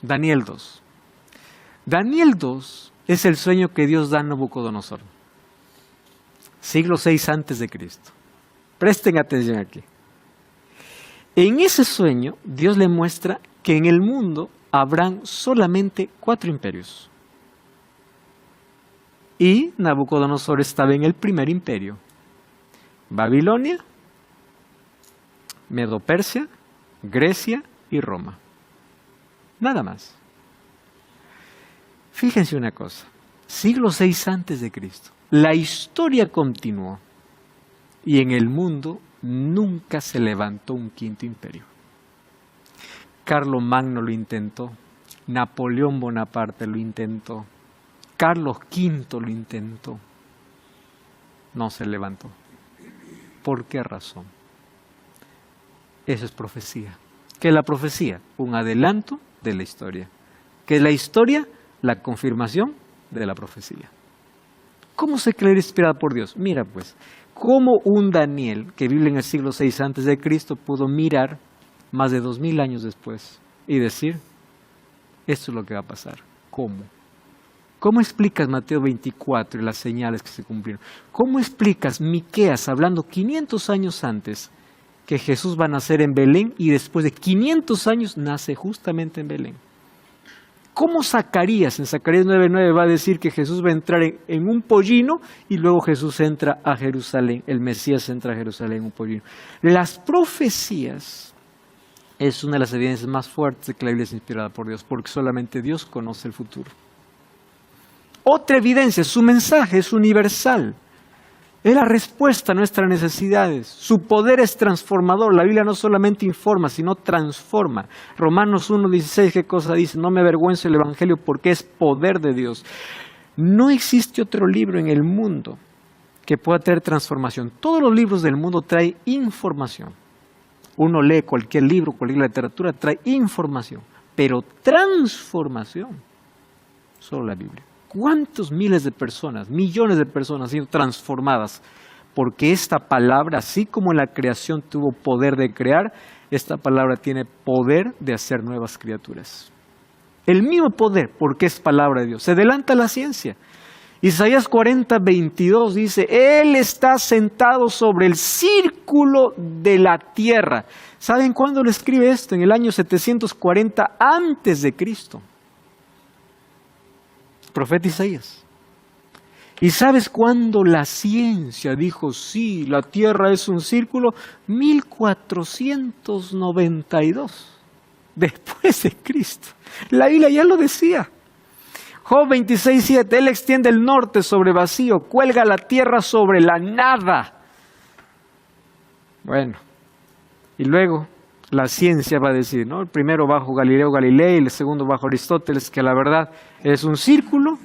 Daniel 2. Daniel 2 es el sueño que Dios da a Nabucodonosor. Siglo VI antes de Cristo. Presten atención aquí. En ese sueño, Dios le muestra que en el mundo habrán solamente 4 imperios. Y Nabucodonosor estaba en el primer imperio. Babilonia, Medo-Persia, Grecia y Roma. Nada más. Fíjense una cosa. Siglo VI antes de Cristo. La historia continuó. Y en el mundo nunca se levantó un quinto imperio. Carlomagno lo intentó, Napoleón Bonaparte lo intentó, Carlos V lo intentó. No se levantó. ¿Por qué razón? Eso es profecía. ¿Qué es la profecía? Un adelanto de la historia. ¿Qué es la historia? La confirmación de la profecía. ¿Cómo sé que la Biblia es inspirada por Dios? Mira pues, cómo un Daniel que vive en el siglo VI antes de Cristo pudo mirar más de 2000 años después y decir, esto es lo que va a pasar. ¿Cómo? ¿Cómo explicas Mateo 24 y las señales que se cumplieron? ¿Cómo explicas Miqueas hablando 500 años antes que Jesús va a nacer en Belén y después de 500 años nace justamente en Belén? ¿Cómo Zacarías, en Zacarías 9:9 va a decir que Jesús va a entrar en un pollino y luego Jesús entra a Jerusalén, el Mesías entra a Jerusalén en un pollino? Las profecías es una de las evidencias más fuertes de que la Biblia es inspirada por Dios, porque solamente Dios conoce el futuro. Otra evidencia, su mensaje es universal. Es la respuesta a nuestras necesidades. Su poder es transformador. La Biblia no solamente informa, sino transforma. Romanos 1:16, ¿qué cosa dice? No me avergüenzo del Evangelio porque es poder de Dios. No existe otro libro en el mundo que pueda traer transformación. Todos los libros del mundo traen información. Uno lee cualquier libro, cualquier literatura, trae información. Pero transformación, solo la Biblia. ¿Cuántos miles de personas, millones de personas han sido transformadas? Porque esta palabra, así como en la creación tuvo poder de crear, esta palabra tiene poder de hacer nuevas criaturas. El mismo poder, porque es palabra de Dios. Se adelanta la ciencia. Isaías 40:22 dice, Él está sentado sobre el círculo de la tierra. ¿Saben cuándo lo escribe esto? En el año 740 antes de Cristo. Profeta Isaías. ¿Y sabes cuándo la ciencia dijo, sí, la tierra es un círculo? 1492, después de Cristo. La Biblia ya lo decía. Job 26:7, Él extiende el norte sobre vacío, cuelga la tierra sobre la nada. Bueno, y luego la ciencia va a decir, ¿no? El primero bajo Galileo Galilei, el segundo bajo Aristóteles, que la verdad es un círculo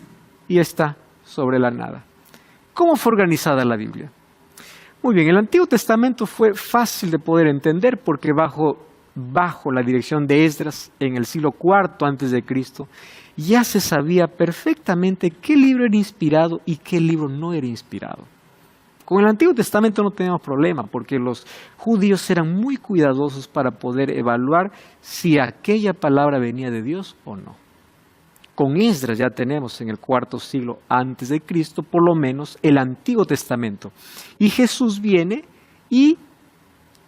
y está sobre la nada. ¿Cómo fue organizada la Biblia? Muy bien, el Antiguo Testamento fue fácil de poder entender porque bajo la dirección de Esdras en el siglo IV antes de Cristo ya se sabía perfectamente qué libro era inspirado y qué libro no era inspirado. Con el Antiguo Testamento no tenemos problema porque los judíos eran muy cuidadosos para poder evaluar si aquella palabra venía de Dios o no. Con Esdras ya tenemos en el IV siglo antes de Cristo por lo menos el Antiguo Testamento. Y Jesús viene y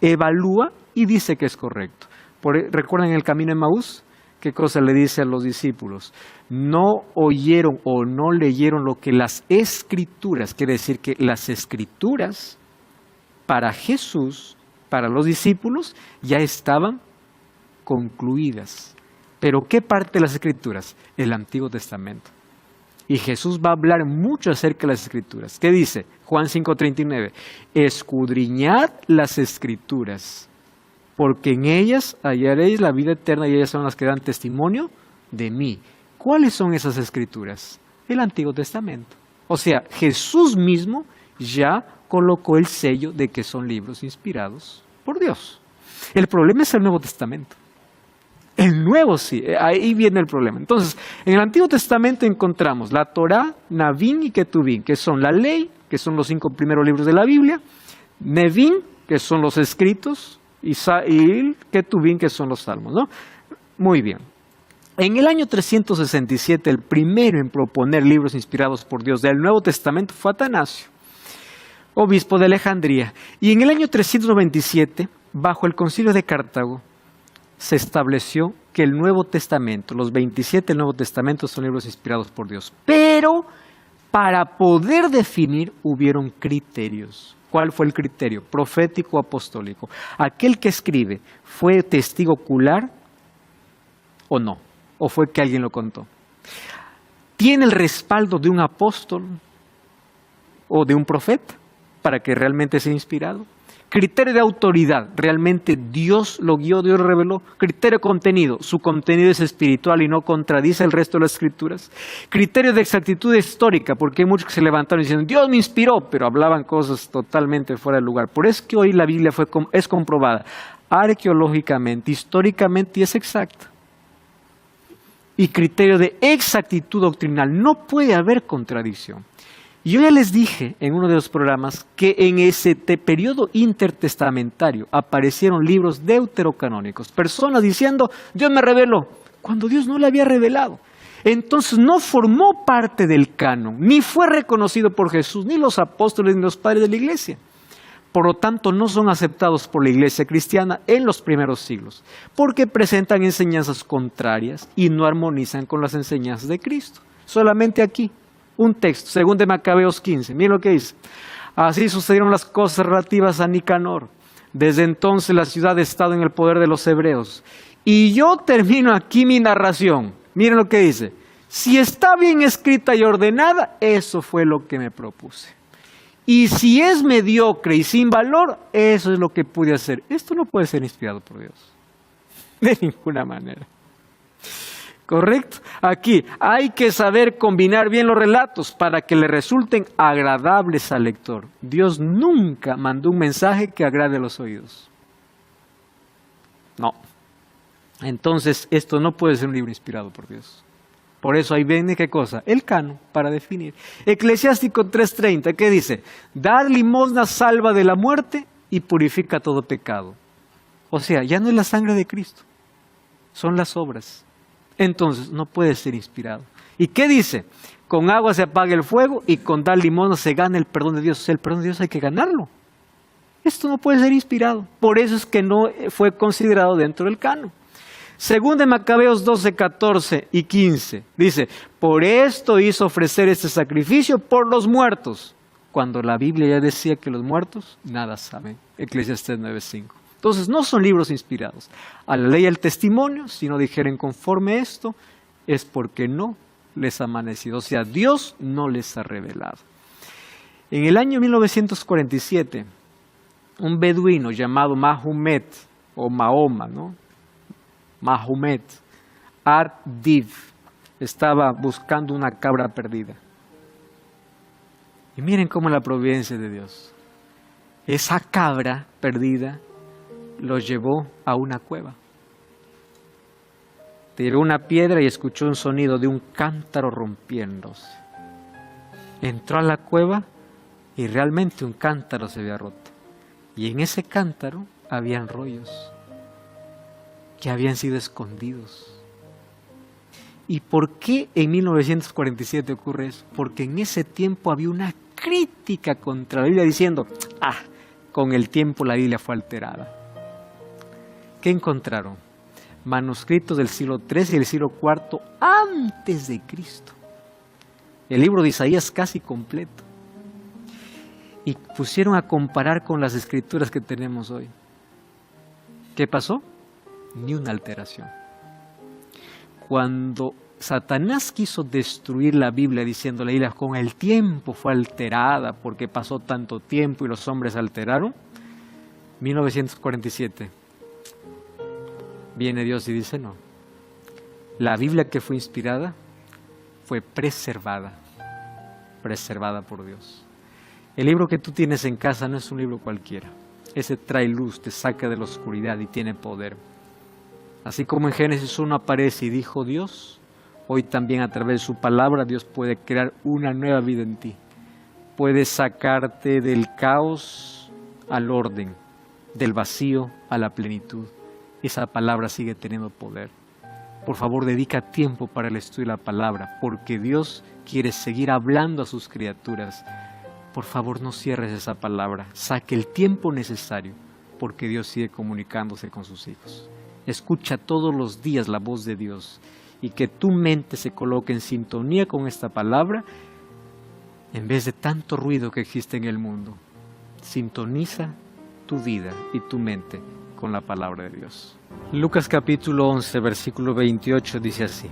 evalúa y dice que es correcto. ¿Recuerdan el camino de Emaús? ¿Qué cosa le dice a los discípulos? No oyeron o no leyeron lo que las Escrituras, quiere decir que las Escrituras para Jesús, para los discípulos, ya estaban concluidas. ¿Pero qué parte de las Escrituras? El Antiguo Testamento. Y Jesús va a hablar mucho acerca de las Escrituras. ¿Qué dice? Juan 5:39. Escudriñad las Escrituras, porque en ellas hallaréis la vida eterna y ellas son las que dan testimonio de mí. ¿Cuáles son esas Escrituras? El Antiguo Testamento. O sea, Jesús mismo ya colocó el sello de que son libros inspirados por Dios. El problema es el Nuevo Testamento. El Nuevo sí, ahí viene el problema. Entonces, en el Antiguo Testamento encontramos la Torá, Navim y Ketuvim, que son la ley, que son los 5 primeros libros de la Biblia, Nevim, que son los escritos, y Ketuvim, que son los salmos, ¿no? Muy bien. En el año 367, el primero en proponer libros inspirados por Dios del Nuevo Testamento fue Atanasio, obispo de Alejandría. Y en el año 397, bajo el Concilio de Cartago, se estableció que el Nuevo Testamento, los 27 del Nuevo Testamento son libros inspirados por Dios. Pero para poder definir hubieron criterios. ¿Cuál fue el criterio? Profético, apostólico. ¿Aquel que escribe fue testigo ocular o no? ¿O fue que alguien lo contó? ¿Tiene el respaldo de un apóstol o de un profeta para que realmente sea inspirado? Criterio de autoridad, realmente Dios lo guió, Dios lo reveló. Criterio de contenido, su contenido es espiritual y no contradice el resto de las escrituras. Criterio de exactitud histórica, porque hay muchos que se levantaron diciendo, Dios me inspiró, pero hablaban cosas totalmente fuera de lugar. Por eso es que hoy la Biblia es comprobada arqueológicamente, históricamente y es exacta. Y criterio de exactitud doctrinal, no puede haber contradicción. Y yo ya les dije en uno de los programas que en ese periodo intertestamentario aparecieron libros deuterocanónicos, personas diciendo, Dios me reveló, cuando Dios no le había revelado. Entonces no formó parte del canon, ni fue reconocido por Jesús, ni los apóstoles, ni los padres de la iglesia. Por lo tanto, no son aceptados por la iglesia cristiana en los primeros siglos, porque presentan enseñanzas contrarias y no armonizan con las enseñanzas de Cristo. Solamente aquí, un texto, 2 de Macabeos 15, miren lo que dice. Así sucedieron las cosas relativas a Nicanor. Desde entonces la ciudad ha estado en el poder de los hebreos. Y yo termino aquí mi narración. Miren lo que dice. Si está bien escrita y ordenada, eso fue lo que me propuse. Y si es mediocre y sin valor, eso es lo que pude hacer. Esto no puede ser inspirado por Dios. De ninguna manera. ¿Correcto? Aquí hay que saber combinar bien los relatos para que le resulten agradables al lector. Dios nunca mandó un mensaje que agrade a los oídos. No. Entonces, esto no puede ser un libro inspirado por Dios. Por eso ahí viene, ¿qué cosa? El canon, para definir. Eclesiástico 3:30, ¿qué dice? Dar limosna salva de la muerte y purifica todo pecado. O sea, ya no es la sangre de Cristo, son las obras. Entonces, no puede ser inspirado. ¿Y qué dice? Con agua se apaga el fuego y con dar limosna se gana el perdón de Dios. O sea, el perdón de Dios hay que ganarlo. Esto no puede ser inspirado. Por eso es que no fue considerado dentro del canon. Según de Macabeos 12, 14 y 15, dice, por esto hizo ofrecer este sacrificio por los muertos, cuando la Biblia ya decía que los muertos nada saben. Eclesiastés 9:5. Entonces no son libros inspirados. A la ley y al testimonio, si no dijeren conforme esto, es porque no les ha amanecido. O sea, Dios no les ha revelado. En el año 1947, un beduino llamado Mahomet, o Mahoma, ¿no? Mahomet Ar-Dib estaba buscando una cabra perdida. Y miren cómo la providencia de Dios. Esa cabra perdida lo llevó a una cueva. Tiró una piedra y escuchó un sonido de un cántaro rompiéndose. Entró a la cueva y realmente un cántaro se había roto. Y en ese cántaro habían rollos que habían sido escondidos. ¿Y por qué en 1947 ocurre eso? Porque en ese tiempo había una crítica contra la Biblia diciendo, con el tiempo la Biblia fue alterada. ¿Qué encontraron? Manuscritos del siglo III y del siglo IV antes de Cristo. El libro de Isaías casi completo. Y pusieron a comparar con las escrituras que tenemos hoy. ¿Qué pasó? Ni una alteración. Cuando Satanás quiso destruir la Biblia diciendo la Biblia con el tiempo fue alterada porque pasó tanto tiempo y los hombres alteraron, 1947, viene Dios y dice no. La Biblia que fue inspirada fue preservada por Dios. El libro que tú tienes en casa no es un libro cualquiera. Ese trae luz, te saca de la oscuridad y tiene poder. Así como en Génesis 1 aparece y dijo Dios, hoy también a través de su palabra Dios puede crear una nueva vida en ti. Puede sacarte del caos al orden, del vacío a la plenitud. Esa palabra sigue teniendo poder. Por favor, dedica tiempo para el estudio de la palabra, porque Dios quiere seguir hablando a sus criaturas. Por favor, no cierres esa palabra. Saque el tiempo necesario, porque Dios sigue comunicándose con sus hijos. Escucha todos los días la voz de Dios y que tu mente se coloque en sintonía con esta palabra en vez de tanto ruido que existe en el mundo. Sintoniza tu vida y tu mente con la palabra de Dios. Lucas capítulo 11, versículo 28 dice así: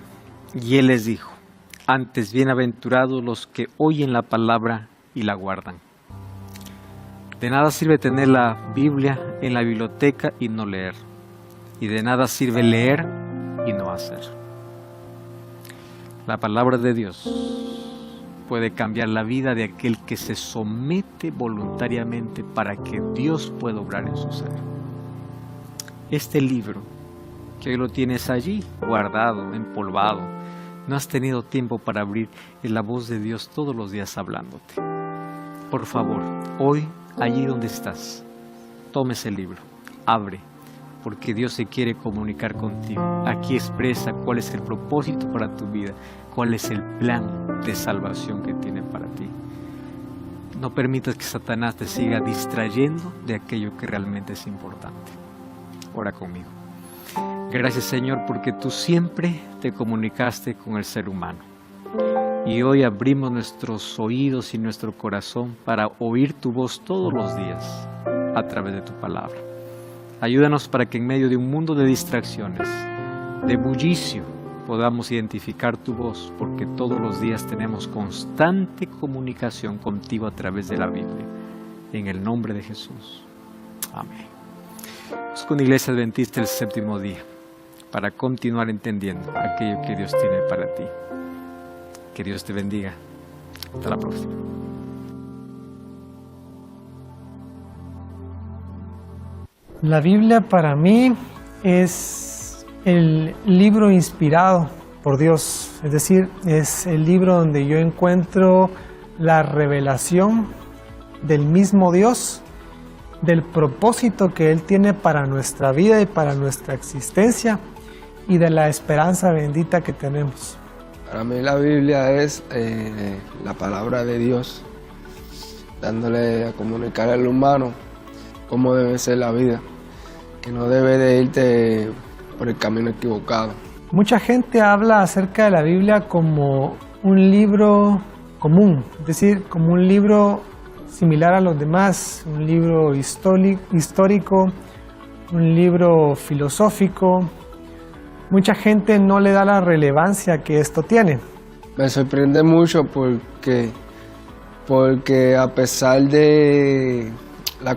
y Él les dijo, antes bienaventurados los que oyen la palabra y la guardan. De nada sirve tener la Biblia en la biblioteca y no leer. Y de nada sirve leer y no hacer. La palabra de Dios puede cambiar la vida de aquel que se somete voluntariamente para que Dios pueda obrar en su ser. Este libro, que hoy lo tienes allí, guardado, empolvado, no has tenido tiempo para abrir la voz de Dios todos los días hablándote. Por favor, hoy, allí donde estás, tome ese libro, abre, porque Dios se quiere comunicar contigo. Aquí expresa cuál es el propósito para tu vida, cuál es el plan de salvación que tiene para ti. No permitas que Satanás te siga distrayendo de aquello que realmente es importante. Ora conmigo. Gracias, Señor, porque tú siempre te comunicaste con el ser humano. Y hoy abrimos nuestros oídos y nuestro corazón para oír tu voz todos los días a través de tu palabra. Ayúdanos para que en medio de un mundo de distracciones, de bullicio, podamos identificar tu voz, porque todos los días tenemos constante comunicación contigo a través de la Biblia. En el nombre de Jesús. Amén. Vamos con Iglesia Adventista el séptimo día, para continuar entendiendo aquello que Dios tiene para ti. Que Dios te bendiga. Hasta la próxima. La Biblia para mí es el libro inspirado por Dios, es decir, es el libro donde yo encuentro la revelación del mismo Dios, del propósito que Él tiene para nuestra vida y para nuestra existencia y de la esperanza bendita que tenemos. Para mí la Biblia es la palabra de Dios, dándole a comunicar al humano cómo debe ser la vida, que no debe de irte por el camino equivocado. Mucha gente habla acerca de la Biblia como un libro común, es decir, como un libro similar a los demás, un libro histórico, un libro filosófico. Mucha gente no le da la relevancia que esto tiene. Me sorprende mucho porque a pesar de la